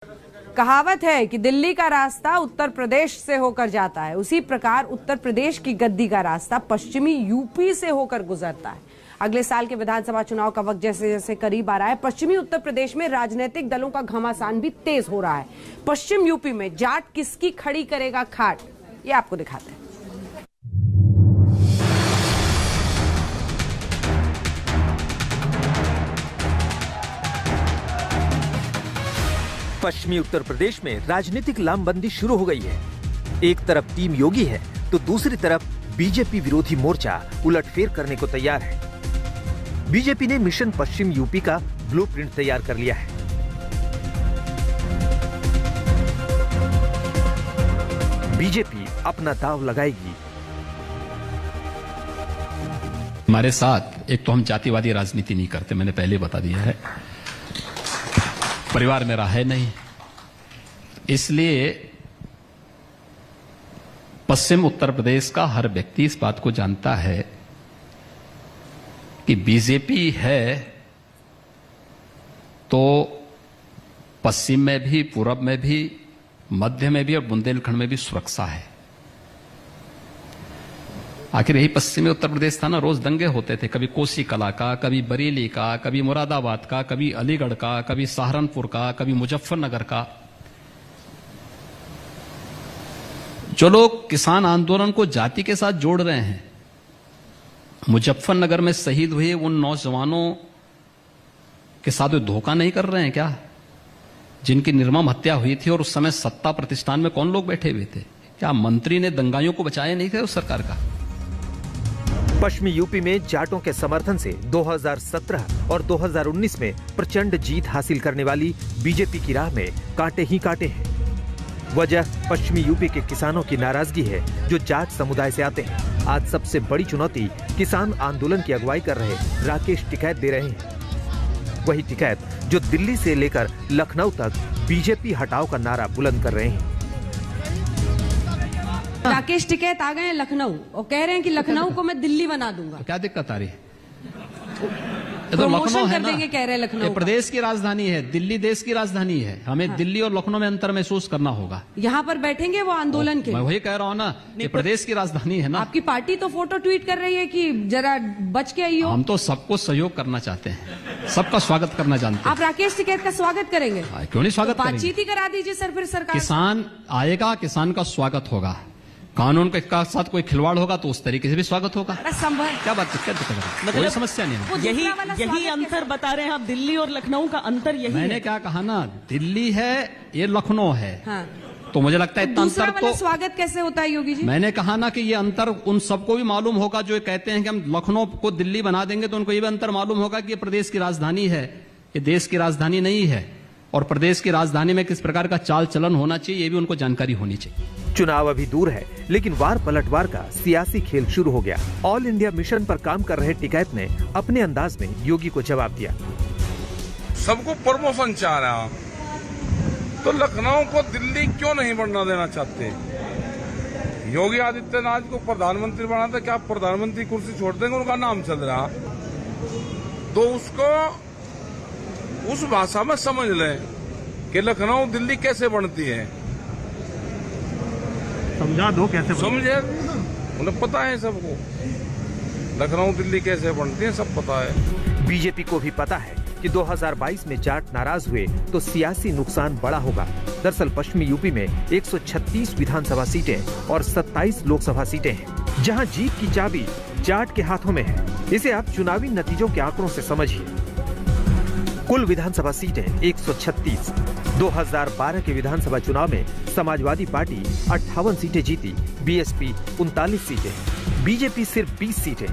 कहावत है कि दिल्ली का रास्ता उत्तर प्रदेश से होकर जाता है, उसी प्रकार उत्तर प्रदेश की गद्दी का रास्ता पश्चिमी यूपी से होकर गुजरता है। अगले साल के विधानसभा चुनाव का वक्त जैसे जैसे करीब आ रहा है, पश्चिमी उत्तर प्रदेश में राजनीतिक दलों का घमासान भी तेज हो रहा है। पश्चिम यूपी में जाट किसकी खड़ी करेगा खाट, ये आपको दिखाते हैं। पश्चिमी उत्तर प्रदेश में राजनीतिक लामबंदी शुरू हो गई है। एक तरफ टीम योगी है तो दूसरी तरफ बीजेपी विरोधी मोर्चा उलटफेर करने को तैयार है। बीजेपी ने मिशन पश्चिम यूपी का ब्लूप्रिंट तैयार कर लिया है। बीजेपी अपना दांव लगाएगी। हमारे साथ एक तो हम जातिवादी राजनीति नहीं करते, मैंने पहले बता दिया है। परिवार मेरा है नहीं, इसलिए पश्चिम उत्तर प्रदेश का हर व्यक्ति इस बात को जानता है कि बीजेपी है तो पश्चिम में भी, पूरब में भी, मध्य में भी और बुंदेलखंड में भी सुरक्षा है। आखिर यही पश्चिमी उत्तर प्रदेश था ना, रोज दंगे होते थे, कभी कोसी कला का, कभी बरेली का, कभी मुरादाबाद का, कभी अलीगढ़ का, कभी सहारनपुर का, कभी मुजफ्फरनगर का। जो लोग किसान आंदोलन को जाति के साथ जोड़ रहे हैं, मुजफ्फरनगर में शहीद हुए उन नौजवानों के साथ वे धोखा नहीं कर रहे हैं क्या, जिनकी निर्मम हत्या हुई थी और उस समय सत्ता प्रतिष्ठान में कौन लोग बैठे हुए थे? क्या मंत्री ने दंगाइयों को बचाया नहीं थे उस सरकार का? पश्चिमी यूपी में जाटों के समर्थन से 2017 और 2019 में प्रचंड जीत हासिल करने वाली बीजेपी की राह में कांटे ही कांटे हैं। वजह पश्चिमी यूपी के किसानों की नाराजगी है, जो जाट समुदाय से आते हैं। आज सबसे बड़ी चुनौती किसान आंदोलन की अगुवाई कर रहे राकेश टिकैत दे रहे हैं। वही टिकैत जो दिल्ली से लेकर लखनऊ तक बीजेपी हटाओ का नारा बुलंद कर रहे हैं। राकेश टिकैत आ गए हैं लखनऊ और कह रहे हैं कि लखनऊ को मैं दिल्ली बना दूंगा। तो क्या दिक्कत आ रही है? तो लखनऊ कर देंगे, कह रहे हैं लखनऊ। ये प्रदेश की राजधानी है, दिल्ली देश की राजधानी है। हमें दिल्ली और लखनऊ में अंतर महसूस करना होगा। यहाँ पर बैठेंगे वो आंदोलन के। मैं वही कह रहा हूँ ना, ये प्रदेश की राजधानी है ना। आपकी पार्टी तो फोटो ट्वीट कर रही है कि जरा बच के आइए। हम तो सबको सहयोग करना चाहते हैं, सबका स्वागत करना जानते हैं। आप राकेश टिकैत का स्वागत करेंगे? क्यों नहीं स्वागत करेंगे? बातचीत ही करा दीजिए सर, फिर सरकार। किसान आएगा, किसान का स्वागत होगा। कानून के साथ कोई खिलवाड़ होगा तो उस तरीके से भी स्वागत होगा। क्या बात, क्या दिक्कत है? मतलब कोई समस्या नहीं है। यही अंतर बता रहे हैं आप, दिल्ली और लखनऊ का अंतर यही है। मैंने क्या कहा ना, दिल्ली है, ये लखनऊ है। हाँ। तो मुझे लगता है इतना अंतर तो स्वागत कैसे होता है योगी जी? मैंने कहा ना कि ये अंतर उन सबको भी मालूम होगा जो कहते हैं कि हम लखनऊ को दिल्ली बना देंगे, तो उनको ये भी अंतर मालूम होगा कि ये प्रदेश की राजधानी है, ये देश की राजधानी नहीं है। और प्रदेश की राजधानी में किस प्रकार का चाल चलन होना चाहिए, ये भी उनको जानकारी होनी चाहिए। चुनाव अभी दूर है, लेकिन वार पलटवार का सियासी खेल शुरू हो गया। ऑल इंडिया मिशन पर काम कर रहे टिकैत ने अपने अंदाज में योगी को जवाब दिया। सबको प्रमोशन चाह रहा, तो लखनऊ को दिल्ली क्यों नहीं बनना देना चाहते? योगी आदित्यनाथ को प्रधानमंत्री बनाते, क्या प्रधानमंत्री कुर्सी छोड़ देंगे? उनका नाम चल रहा, तो उसको उस भाषा में समझ लें कि लखनऊ दिल्ली कैसे बनती है। समझा दो कैसे समझे, उन्हें पता है सबको, लखनऊ दिल्ली कैसे बनती है सब पता है। बीजेपी को भी पता है कि 2022 में जाट नाराज हुए तो सियासी नुकसान बड़ा होगा। दरअसल पश्चिमी यूपी में 136 विधानसभा सीटें और 27 लोकसभा सीटें हैं, जहां जीत की चाबी जाट के हाथों में है। इसे आप चुनावी नतीजों के आंकड़ों से समझिए। कुल विधानसभा सीटें 136। 2012 के विधानसभा चुनाव में समाजवादी पार्टी 58 सीटें जीती, बीएसपी 39 सीटें, बीजेपी सिर्फ 20 सीटें,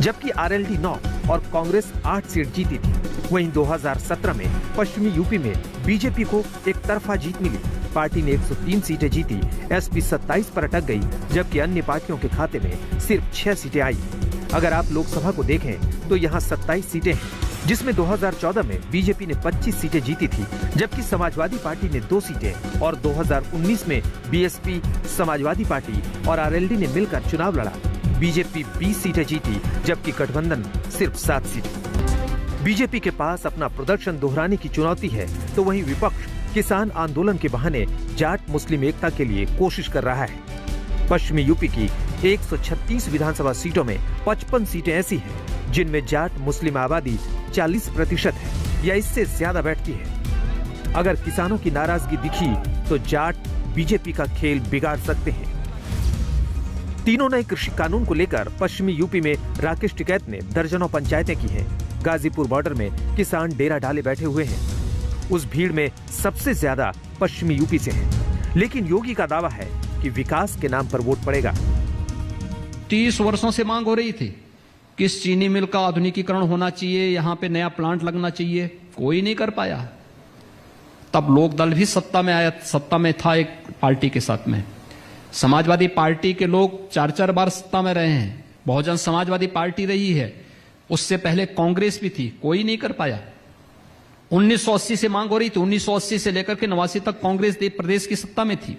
जबकि आरएलडी 9 और कांग्रेस 8 सीट जीती थी। वहीं 2017 में पश्चिमी यूपी में बीजेपी को एक तरफा जीत मिली। पार्टी ने 103 सीटें जीती, एसपी 27 पर अटक गई, जबकि अन्य पार्टियों के खाते में सिर्फ 6 सीटें आई। अगर आप लोकसभा को देखें तो यहाँ 27 सीटें हैं, जिसमें 2014 में बीजेपी ने 25 सीटें जीती थी, जबकि समाजवादी पार्टी ने 2 सीटें, और 2019 में बीएसपी, समाजवादी पार्टी और आरएलडी ने मिलकर चुनाव लड़ा। बीजेपी 20 सीटें जीती, जबकि गठबंधन सिर्फ 7 सीटें। बीजेपी के पास अपना प्रदर्शन दोहराने की चुनौती है, तो वहीं विपक्ष किसान आंदोलन के बहाने जाट मुस्लिम एकता के लिए कोशिश कर रहा है। पश्चिमी यूपी की 136 विधानसभा सीटों में 55 सीटें ऐसी हैं जिनमें जाट मुस्लिम आबादी 40% है या इससे ज्यादा बैठती है। अगर किसानों की नाराजगी दिखी तो जाट बीजेपी का खेल बिगाड़ सकते हैं। तीनों नए कृषि कानून को लेकर पश्चिमी यूपी में राकेश टिकैत ने दर्जनों पंचायतें की हैं। गाजीपुर बॉर्डर में किसान डेरा डाले बैठे हुए हैं। उस भीड़ में सबसे ज्यादा पश्चिमी यूपी से हैं। लेकिन योगी का दावा है कि विकास के नाम पर वोट पड़ेगा। 30 वर्षों से मांग हो रही थी कि इस चीनी मिल का आधुनिकीकरण होना चाहिए, यहां पे नया प्लांट लगना चाहिए, कोई नहीं कर पाया। तब लोक दल भी सत्ता में आया, सत्ता में था एक पार्टी के साथ में। समाजवादी पार्टी के लोग 4-4 बार सत्ता में रहे हैं। बहुजन समाजवादी पार्टी रही है, उससे पहले कांग्रेस भी थी, कोई नहीं कर पाया। 1980 से मांग हो रही थी, 1980 से लेकर के 89 तक कांग्रेस प्रदेश की सत्ता में थी,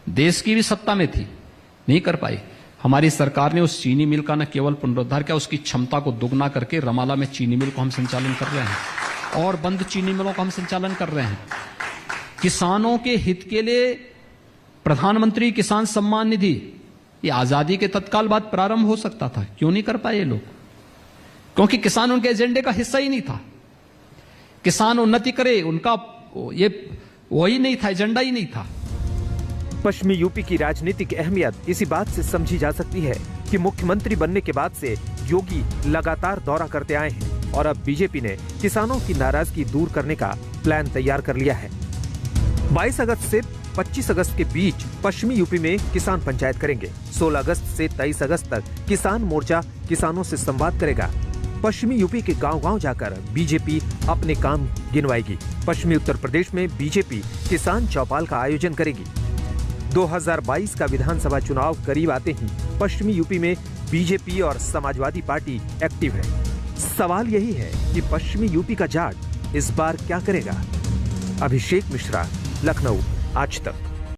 देश की भी सत्ता में थी, नहीं कर पाई। हमारी सरकार ने उस चीनी मिल का न केवल पुनरुद्धार किया, उसकी क्षमता को दुगना करके रमाला में चीनी मिल को हम संचालन कर रहे हैं और बंद चीनी मिलों का हम संचालन कर रहे हैं। किसानों के हित के लिए प्रधानमंत्री किसान सम्मान निधि, ये आजादी के तत्काल बाद प्रारंभ हो सकता था, क्यों नहीं कर पाए लोग? क्योंकि किसान उनके एजेंडे का हिस्सा ही नहीं था। किसान उन्नति करे, उनका ये वही नहीं था, एजेंडा ही नहीं था। पश्चिमी यूपी की राजनीतिक अहमियत इसी बात से समझी जा सकती है कि मुख्यमंत्री बनने के बाद से योगी लगातार दौरा करते आए हैं और अब बीजेपी ने किसानों की नाराजगी दूर करने का प्लान तैयार कर लिया है। 22 अगस्त से 25 अगस्त के बीच पश्चिमी यूपी में किसान पंचायत करेंगे। 16 अगस्त से 23 अगस्त तक किसान मोर्चा किसानों से संवाद करेगा। पश्चिमी यूपी के गांव-गांव जाकर बीजेपी अपने काम गिनवाएगी। पश्चिमी उत्तर प्रदेश में बीजेपी किसान चौपाल का आयोजन करेगी। 2022 का विधानसभा चुनाव करीब आते ही पश्चिमी यूपी में बीजेपी और समाजवादी पार्टी एक्टिव है। सवाल यही है कि पश्चिमी यूपी का जाट इस बार क्या करेगा? अभिषेक मिश्रा, लखनऊ, आज तक।